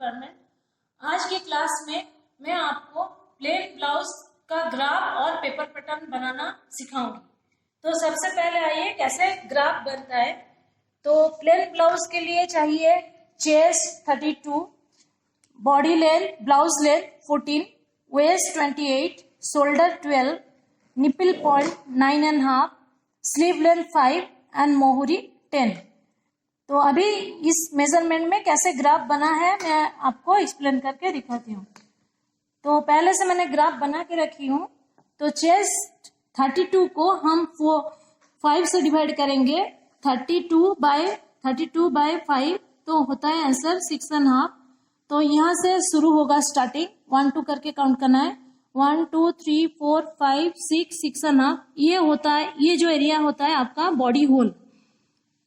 Department. आज की class में मैं आपको प्लेन ब्लाउज का ग्राफ और पेपर पैटर्न बनाना सिखाऊंगी। तो सबसे पहले आइए कैसे ग्राफ बनता है। तो प्लेन ब्लाउज के लिए चाहिए chest 32, body length blouse length 14, waist 28, shoulder 12, nipple point 9.5, sleeve length 5 and मोहरी 10। तो अभी इस मेजरमेंट में कैसे ग्राफ बना है मैं आपको एक्सप्लेन करके दिखाती हूँ। तो पहले से मैंने ग्राफ बना के रखी हूँ। तो चेस्ट 32 को हम 5 से डिवाइड करेंगे। 32 बाय 5 तो होता है आंसर 6.5। तो यहाँ से शुरू होगा स्टार्टिंग 1 2 करके काउंट करना है। 1 2 3 4 5 6 6.5 ये होता है, ये जो एरिया होता है आपका बॉडी होल।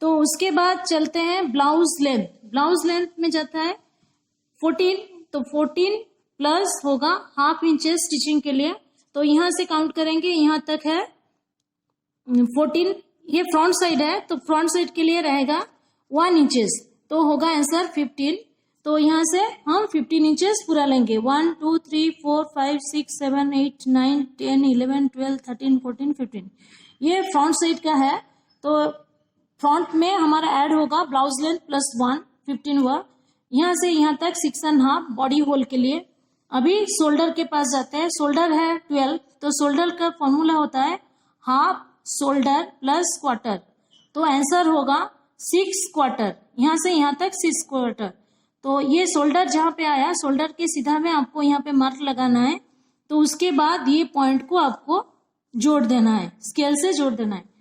तो उसके बाद चलते हैं ब्लाउज लेंथ। ब्लाउज लेंथ में जाता है 14, तो 14 प्लस होगा हाफ इंचेस स्टिचिंग के लिए। तो यहाँ से काउंट करेंगे, यहाँ तक है 14। ये फ्रंट साइड है तो फ्रंट साइड के लिए रहेगा 1 इंचेस, तो होगा आंसर 15। तो यहाँ से हम 15 इंचेस पूरा लेंगे। 1 2 3 4 5 6 7 8 9 10 11 12 13 14 15 ये फ्रंट साइड का है। तो फ्रंट में हमारा ऐड होगा ब्लाउज लेंथ प्लस 1 15 हुआ। यहाँ से यहाँ तक 6.5 बॉडी होल के लिए। अभी शोल्डर के पास जाते हैं। शोल्डर है 12, तो शोल्डर का फॉर्मूला होता है हाफ शोल्डर प्लस क्वार्टर। तो आंसर होगा 6 क्वार्टर। यहाँ से यहाँ तक 6 क्वार्टर। तो ये शोल्डर जहाँ पे आया, शोल्डर के सीधा में आपको यहाँ पे मार्क लगाना है। तो उसके बाद ये पॉइंट को आपको जोड़ देना है, स्केल से जोड़ देना है।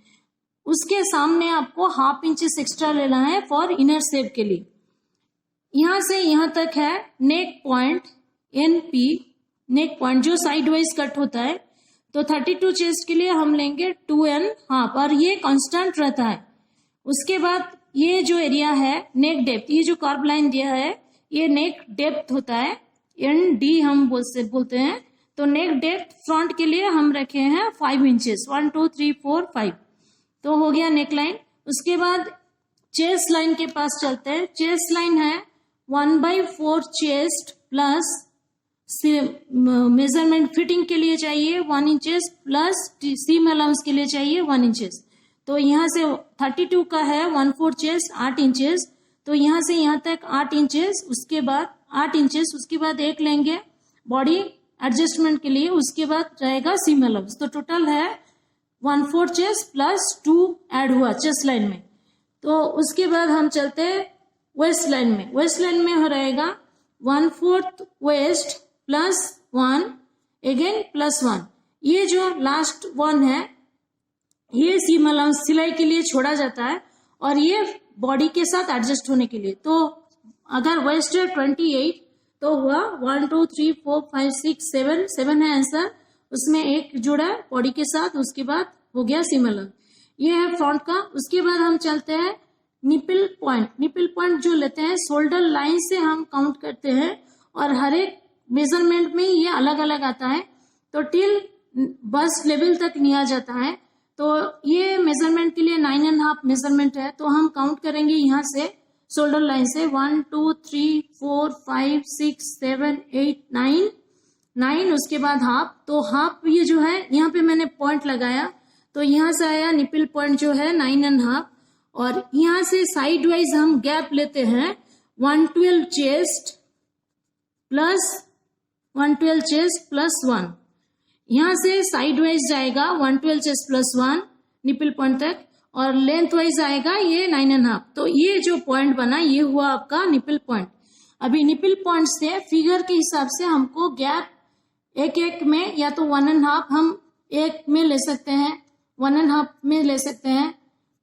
उसके सामने आपको हाफ इंचेस एक्स्ट्रा लेना है फॉर इनर शेप के लिए। यहाँ से यहाँ तक है नेक पॉइंट NP, नेक पॉइंट जो साइड वाइज कट होता है। तो 32 चेस्ट के लिए हम लेंगे 2.5 और ये कांस्टेंट रहता है। उसके बाद ये जो एरिया है नेक डेप्थ, ये जो कर्व लाइन दिया है ये नेक डेप्थ होता है, ND हम बोलते हैं। तो नेक डेप्थ फ्रंट के लिए हम रखे हैं 5 इंचेस। 1 2 3 4 5 तो हो गया नेक लाइन। उसके बाद चेस्ट लाइन के पास चलते हैं। चेस्ट लाइन है 1/4 चेस्ट प्लस मेजरमेंट फिटिंग के लिए चाहिए 1 इंचेस प्लस सीम अलाउंस के लिए चाहिए 1 इंचेस। तो यहाँ से 32 का है 1/4 चेस्ट 8 इंचेस। तो यहाँ से यहाँ तक 8 इंचेस, उसके बाद 8 इंचेस, उसके बाद एक लेंगे बॉडी एडजस्टमेंट के लिए, उसके बाद रहेगा सीम अलाउंस। तो टोटल है 1/4 चेस्ट प्लस 2 ऐड हुआ चेस्ट लाइन में। तो उसके बाद हम चलते हैं वेस्ट लाइन में। वेस्ट लाइन में हो रहेगा 1/4 वेस्ट प्लस 1 अगेन प्लस 1। ये जो लास्ट 1 है ये सीम अलाउंस सिलाई के लिए छोड़ा जाता है और ये बॉडी के साथ एडजस्ट होने के लिए। तो अगर वेस्ट है 28 तो हुआ 1 2 3 4 5 6 7 है आंसर। उसमें एक जुड़ा बॉडी के साथ, उसके बाद हो गया सीम अलाउंस। ये है फ्रंट का। उसके बाद हम चलते हैं निपल पॉइंट। निपल पॉइंट जो लेते हैं शोल्डर लाइन से हम काउंट करते हैं और हर एक मेजरमेंट में ये अलग अलग आता है। तो टिल बस्ट लेवल तक लिया जाता है। तो ये मेजरमेंट के लिए 9.5 मेजरमेंट है। तो हम काउंट करेंगे यहाँ से शोल्डर लाइन से 1 2 3 4 5 6 7 8 9। उसके बाद हाफ। तो हाफ ये जो है यहाँ पे मैंने पॉइंट लगाया, तो यहाँ से आया निपल पॉइंट जो है 9.5। और यहाँ से साइड वाइज हम गैप लेते हैं 112 चेस्ट प्लस 1। यहाँ से साइड वाइज जाएगा 112 चेस्ट प्लस 1 निपल पॉइंट तक, और लेंथ वाइज आएगा ये 9.5। तो ये जो पॉइंट बना ये हुआ आपका निपल पॉइंट। अभी निपल पॉइंट से फिगर के हिसाब से हमको गैप एक में या तो 1.5 हम एक में ले सकते हैं, 1.5 में ले सकते हैं,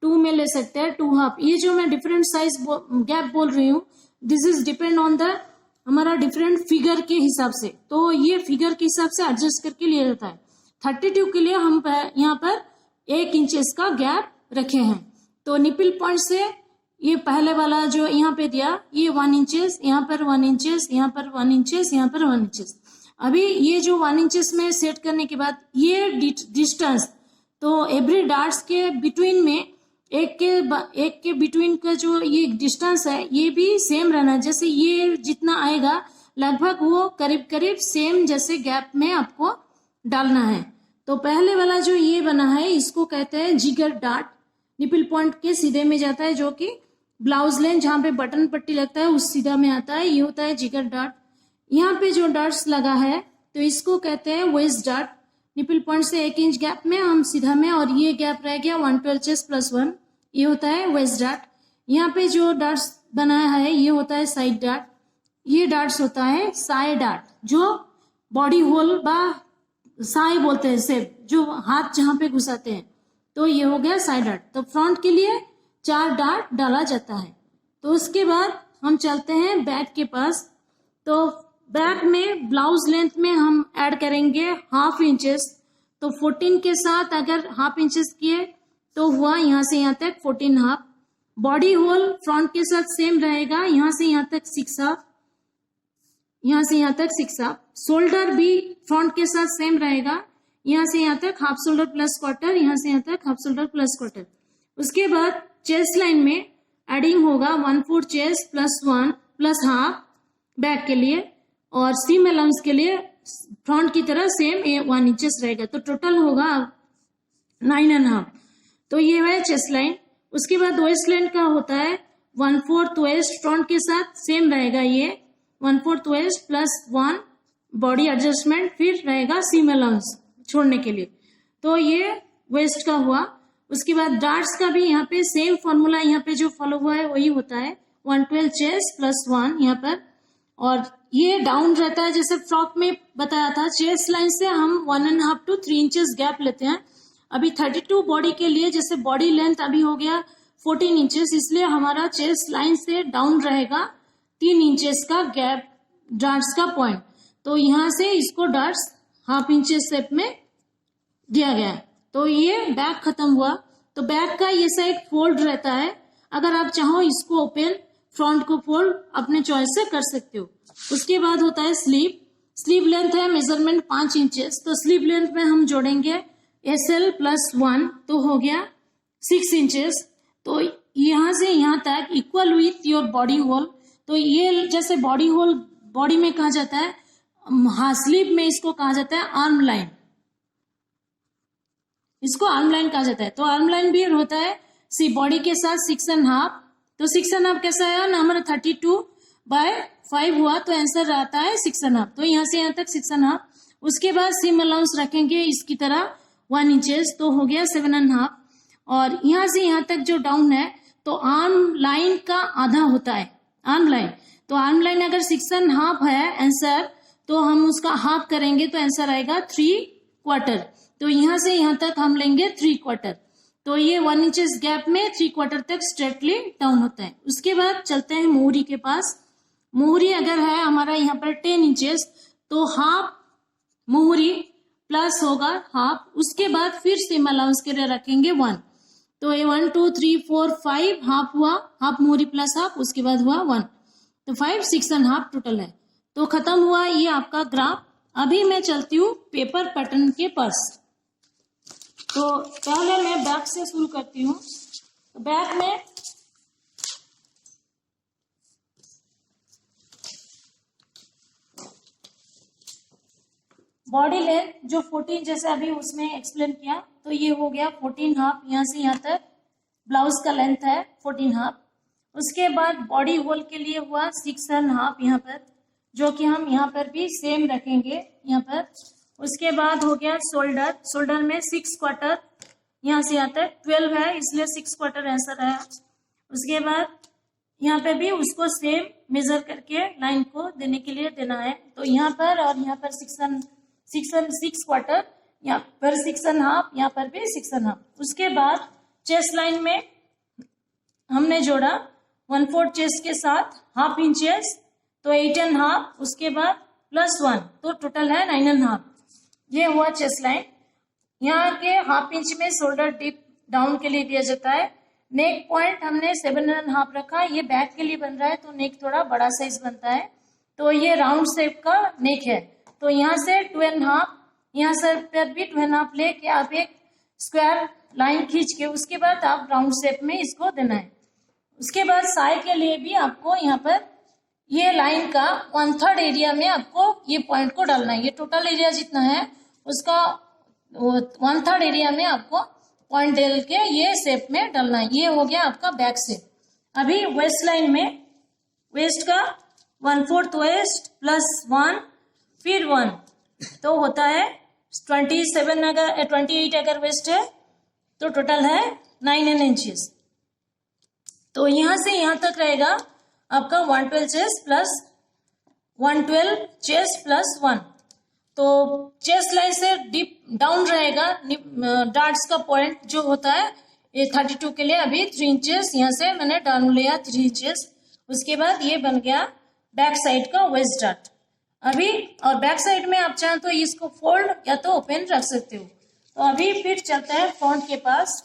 2 में ले सकते हैं, 2.5। ये जो मैं डिफरेंट साइज गैप बोल रही हूँ this is depend on the हमारा डिफरेंट फिगर के हिसाब से। तो ये फिगर के हिसाब से एडजस्ट करके लिया जाता है। 32 के लिए हम यहाँ पर 1 इंचेस का गैप रखे हैं। तो निपल पॉइंट से ये पहले वाला जो यहाँ पे दिया ये 1 इंचेस, यहाँ पर 1 इंचेस, यहाँ पर 1 इंचेस, यहाँ पर 1 इंचेस। अभी ये जो 1 इंचेस में सेट करने के बाद ये डिस्टेंस, तो एवरी डार्ट्स के बिटवीन में एक के बिटवीन का जो ये डिस्टेंस है ये भी सेम रहना, जैसे ये जितना आएगा लगभग वो करीब करीब सेम जैसे गैप में आपको डालना है। तो पहले वाला जो ये बना है इसको कहते हैं जिगर डार्ट, निपल पॉइंट के सीधे में जाता है, जो कि ब्लाउज लेन जहाँ पे बटन पट्टी लगता है उस सीधा में आता है, ये होता है जिगर डार्ट। यहाँ पे जो डार्ट्स लगा है तो इसको कहते हैं वेस्ट डार्ट, निपल पॉइंट से 1 इंच गैप में हम सीधा में, और ये गैप रह गया 112 चेस्ट +1, ये होता है वेस्ट डार्ट। यहाँ पे जो डार्ट्स बनाया है ये होता है साइड डार्ट, ये डार्ट्स होता है साइड डार्ट, जो बॉडी होल बा साई बोलते हैं सेप, जो हाथ जहाँ पे घुसाते हैं, तो ये हो गया साइड डार्ट। तो फ्रंट के लिए 4 डार्ट डाला जाता है। तो उसके बाद हम चलते हैं बैक के पास। तो बैक में ब्लाउज लेंथ में हम ऐड करेंगे 1/2 इंचेस। तो 14 के साथ अगर 1/2 इंचेस किए तो हुआ यहाँ से यहाँ तक 14.5। बॉडी होल फ्रंट के साथ सेम रहेगा, यहाँ से यहाँ तक 6.5, यहाँ से यहाँ तक 6.5। शोल्डर भी फ्रंट के साथ सेम रहेगा, यहाँ से यहाँ तक हाफ शोल्डर प्लस क्वार्टर, यहाँ से यहाँ तक हाफ शोल्डर प्लस क्वार्टर। उसके बाद चेस्ट लाइन में एडिंग होगा 1/4 चेस्ट +1 +1/2 बैक के लिए, और सीम अलाउंस के लिए फ्रंट की तरह सेम 1 इंचेस रहेगा। तो टोटल होगा 9.5। तो ये है चेस्ट लाइन। उसके बाद वेस्ट लाइन का होता है 1/4 वेस्ट, फ्रंट के साथ सेम रहेगा, ये 1/4 वेस्ट +1 बॉडी एडजस्टमेंट, फिर रहेगा सीम अलाउंस छोड़ने के लिए। तो ये वेस्ट का हुआ। उसके बाद डार्ट्स का भी यहाँ पे सेम फॉर्मूला यहाँ पे जो फॉलो हुआ है वही होता है, 112 चेस्ट +1 यहाँ पर, और ये डाउन रहता है जैसे फ्रॉक में बताया था। चेस्ट लाइन से हम 1.5 to 3 इंचेस गैप लेते हैं। अभी 32 बॉडी के लिए जैसे बॉडी लेंथ अभी हो गया 14 इंचेस, इसलिए हमारा चेस्ट लाइन से डाउन रहेगा 3 इंचेस का गैप डार्ट्स का पॉइंट। तो यहाँ से इसको डार्ट्स 1/2 इंचेस शेप में दिया गया। तो ये बैक खत्म हुआ। तो बैक का ये साइड फोल्ड रहता है, अगर आप चाहो इसको ओपन, फ्रंट को फोल्ड अपने चॉइस से कर सकते हो। उसके बाद होता है स्लीव। स्लीव लेंथ है मेजरमेंट 5 इंचेस। तो स्लीव लेंथ में हम जोड़ेंगे SL +1, तो हो गया 6 इंचेस। तो यहाँ से यहाँ तक equal with your body whole. तो ये जैसे बॉडी होल बॉडी में कहा जाता है, हाँ स्लीव में इसको कहा जाता है आर्म लाइन, इसको आर्म लाइन कहा जाता है। तो आर्म लाइन भी होता है सी बॉडी के साथ 6.5। तो 6.5 कैसा है ना, हमारा 32/5 हुआ, तो आंसर आता है 6.5। तो यहाँ से यहाँ तक 6.5। उसके बाद सीम अलाउंस रखेंगे इसकी तरह 1 इंचेस, तो हो गया 7.5। और यहाँ से यहाँ तक जो डाउन है तो आर्म लाइन का आधा होता है आर्म लाइन। तो आर्म लाइन अगर 6.5 है आंसर, तो हम उसका हाफ करेंगे तो आंसर आएगा 3/4। तो यहाँ से यहाँ तक हम लेंगे 3/4। तो ये 1 इंचेस गैप में 3/4 तक स्ट्रेटली डाउन होता है। उसके बाद चलते हैं मोहरी के पास। मोहरी अगर है हमारा यहाँ पर 10 इंचेस, तो हाफ मोहरी प्लस होगा हाफ। उसके बाद फिर सीम अलाउंस के लिए रखेंगे 1। तो ये 1 2 3 4 5 हाफ हुआ, हाफ मोहरी प्लस हाफ, उसके बाद हुआ 1। तो 5 6.5 टोटल है। तो खत्म हुआ ये आपका ग्राफ। अभी मैं चलती हूँ पेपर पैटर्न के पास। तो पहले मैं बैक से शुरू करती हूँ। तो बैक में बॉडी लेंथ जो 14 जैसे अभी उसमें एक्सप्लेन किया, तो ये हो गया 14.5। यहाँ से यहाँ तक ब्लाउज का लेंथ है 14.5। उसके बाद बॉडी होल के लिए हुआ 6.5 यहाँ पर, जो कि हम यहाँ पर भी सेम रखेंगे यहाँ पर। उसके बाद हो गया शोल्डर। शोल्डर में 6/4 यहाँ से यहाँ तक 12 है, इसलिए 6/4 आंसर है। उसके बाद यहाँ पे भी उसको सेम मेजर करके लाइन को देने के लिए देना है। तो यहाँ पर और यहाँ पर 6/4, यहाँ पर 6.5, यहाँ पर भी 6.5। उसके बाद चेस्ट लाइन में हमने जोड़ा 1/4 चेस्ट के साथ हाफ इंचेस, तो 8.5। उसके बाद +1, तो टोटल है 9.5। ये हुआ चेस्ट लाइन। यहाँ के हाफ इंच में शोल्डर डिप डाउन के लिए दिया जाता है। नेक पॉइंट हमने 7.5 रखा। ये बैक के लिए बन रहा है, तो नेक थोड़ा बड़ा साइज बनता है। तो ये राउंड शेप का नेक है। तो यहाँ से 2.5, यहाँ से पर भी 2.5 लेके आप एक स्क्वायर लाइन खींच के उसके बाद आप राउंड शेप में इसको देना है। उसके बाद साई के लिए भी आपको यहाँ पर ये लाइन का 1/3 एरिया में आपको ये पॉइंट को डालना है। ये टोटल एरिया जितना है उसका 1/3 एरिया में आपको पॉइंट डाल के ये शेप में डालना है। ये हो गया आपका बैक शेप। अभी वेस्ट लाइन में वेस्ट का 1/4 वेस्ट प्लस 1 फिर 1 तो होता है 27 अगर 28 अगर वेस्ट है तो टोटल है 9 इंचेस। तो यहाँ से यहाँ तक रहेगा आपका 112 चेस्ट प्लस 112 चेस्ट प्लस 1। तो चेस्ट लाइन से डीप डाउन रहेगा डार्ट्स का पॉइंट जो होता है ये 32 के लिए अभी 3 इंचेस यहाँ से मैंने डाउन लिया 3 इंचेस। उसके बाद ये बन गया बैक साइड का वेस्ट डार्ट। अभी और बैक साइड में आप चाहें तो इसको फोल्ड या तो ओपन रख सकते हो। तो अभी फिर चलता है फ्रंट के पास।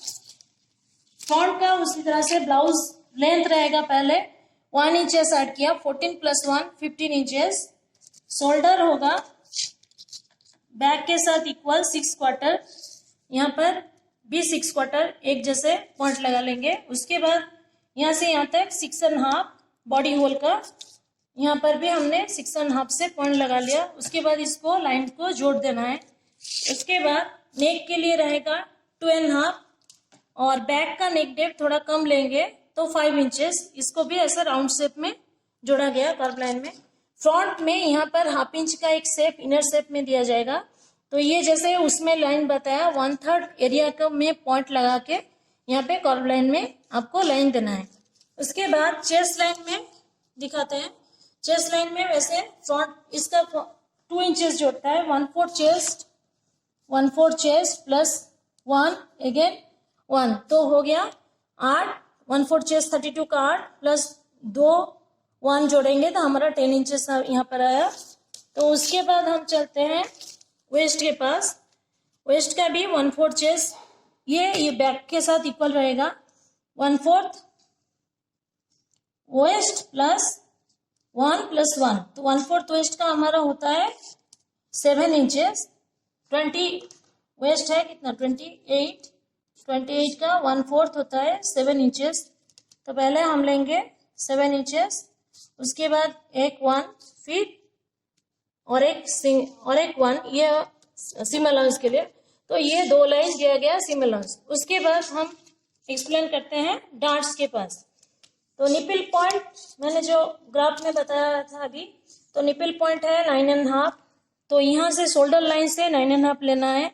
फ्रंट का उसी तरह से ब्लाउज लेंथ रहेगा पहले 1 इंचेस ऐड किया 14 प्लस 1 15 इंचेस। शोल्डर होगा बैक के साथ इक्वल 6/4 यहाँ पर भी 6/4 एक जैसे पॉइंट लगा लेंगे। उसके बाद यहाँ से यहाँ तक 6.5 बॉडी होल का यहाँ पर भी हमने 6.5 से पॉइंट लगा लिया। उसके बाद इसको लाइन को जोड़ देना है। उसके बाद नेक के लिए रहेगा 2.5 और बैक का नेक डेप्थ थोड़ा कम लेंगे तो 5 इंचेस। इसको भी ऐसा राउंड शेप में जोड़ा गया कर्व लाइन में। फ्रंट में यहाँ पर 1/2 इंच का एक शेप इनर शेप में दिया जाएगा। तो ये जैसे उसमें लाइन बताया 1/3 एरिया का में पॉइंट लगा के यहाँ पे कर्व लाइन में आपको लाइन देना है। उसके बाद चेस्ट लाइन में दिखाते हैं। चेस्ट लाइन में वैसे फ्रंट इसका 2 इंचेस जोड़ता है 1/4 चेस्ट प्लस 1 अगेन 1 तो हो गया 8 1/4 चेस्ट 32 का 8 प्लस 2 1 जोड़ेंगे तो हमारा 10 इंचेस यहाँ पर आया। तो उसके बाद हम चलते हैं वेस्ट के पास। वेस्ट का भी 1/4 चेस्ट ये बैक के साथ इक्वल रहेगा 1/4 वेस्ट प्लस 1 प्लस 1 तो 1/4 वेस्ट का हमारा होता है 7 इंचेस। 20 वेस्ट है कितना 28 का 1/4 होता है 7 इंचेस। तो पहले हम लेंगे 7 इंचेस। उसके बाद एक 1 फिर और एक 1 ये सीम अलाउंस के लिए। तो ये 2 लाइन दिया गया सीम अलाउंस। उसके बाद हम एक्सप्लेन करते हैं डार्ट्स के पास। तो निपिल पॉइंट मैंने जो ग्राफ में बताया था अभी तो निपिल पॉइंट है 9.5। तो यहाँ से शोल्डर लाइन से 9.5 लेना है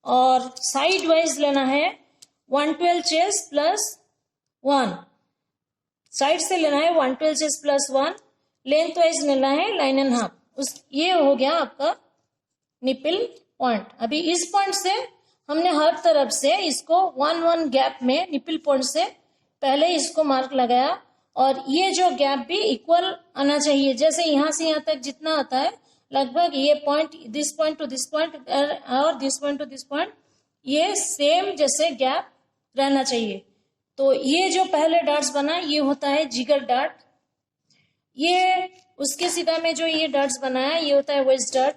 और साइड वाइज लेना है 112 चेस्ट प्लस 1। साइड से लेना है 112 चेस्ट प्लस 1। लेंथ वाइज लेना है 9.5। ये हो गया आपका निपिल पॉइंट। अभी इस पॉइंट से हमने हर तरफ से इसको 1-1 गैप में निपिल पॉइंट से पहले इसको मार्क लगाया और ये जो गैप भी इक्वल आना चाहिए। जैसे यहाँ से यहाँ तक जितना आता है लगभग ये point this point to this point और this point to this point ये सेम जैसे गैप रहना चाहिए। तो ये जो पहले डार्ट्स बना ये होता है जिगर डार्ट। ये उसके सीधा में जो ये डार्ट्स बनाया ये होता है वेस्ट डार्ट।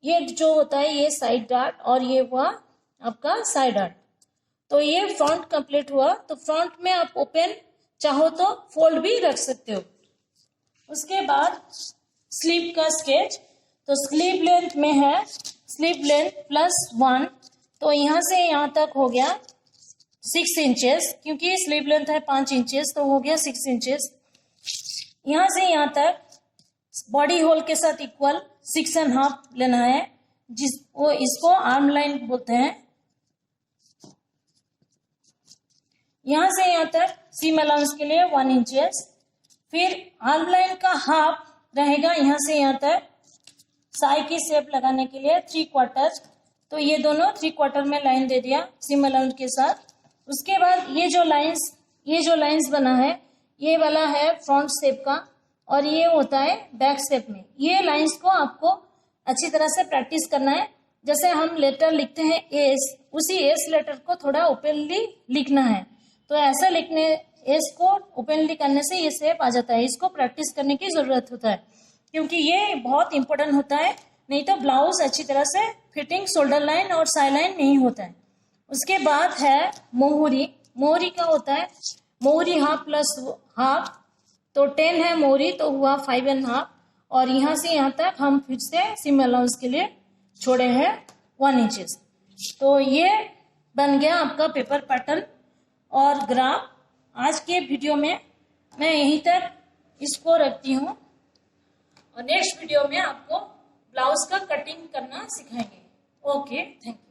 ये जो होता है ये साइड डार्ट और ये हुआ आपका साइड डार्ट। तो ये फ्रंट कंप्लीट हुआ। तो फ्रंट में आप ओपन चाहो तो फोल्ड भी रख सकते हो। उसके बाद स्लीव का स्केच। तो स्लीव लेंथ में है स्लीव लेंथ प्लस 1 तो यहाँ से यहाँ तक हो गया 6 इंचेस क्योंकि स्लीव लेंथ है 5 इंचेस तो हो गया 6 इंचेस। यहाँ से यहाँ तक बॉडी होल के साथ इक्वल 6.5 लेना है वो इसको आर्म लाइन बोलते हैं। यहाँ से यहाँ तक सीम अलाउंस के लिए 1 इंचेस। फिर आर्म लाइन का हाफ रहेगा यहाँ से यहाँ तक साई की शेप लगाने के लिए 3/4। तो ये दोनों 3/4 में लाइन दे दिया सीम अलाउंस के साथ। उसके बाद ये जो लाइंस बना है ये वाला है फ्रंट शेप का और ये होता है बैक शेप में। ये लाइंस को आपको अच्छी तरह से प्रैक्टिस करना है। जैसे हम लेटर लिखते हैं एस उसी एस लेटर को थोड़ा ओपनली लिखना है। तो ऐसा लिखने एस को ओपनली करने से ये शेप आ जाता है। इसको प्रैक्टिस करने की जरूरत होता है क्योंकि ये बहुत इंपॉर्टेंट होता है। नहीं तो ब्लाउज अच्छी तरह से फिटिंग शोल्डर लाइन और साई लाइन नहीं होता है। उसके बाद है मोहरी। मोहरी का होता है मोहरी हाफ प्लस हाफ, तो 10 है मोहरी तो हुआ 5.5, और यहाँ से यहाँ तक हम फिर से सीम अलाउंस के लिए छोड़े हैं 1 इंचेस। तो ये बन गया आपका पेपर पैटर्न और ग्राफ। आज के वीडियो में मैं यहीं तक इसको रखती हूँ और नेक्स्ट वीडियो में आपको ब्लाउज का कटिंग करना सिखाएंगे। Okay, thank you.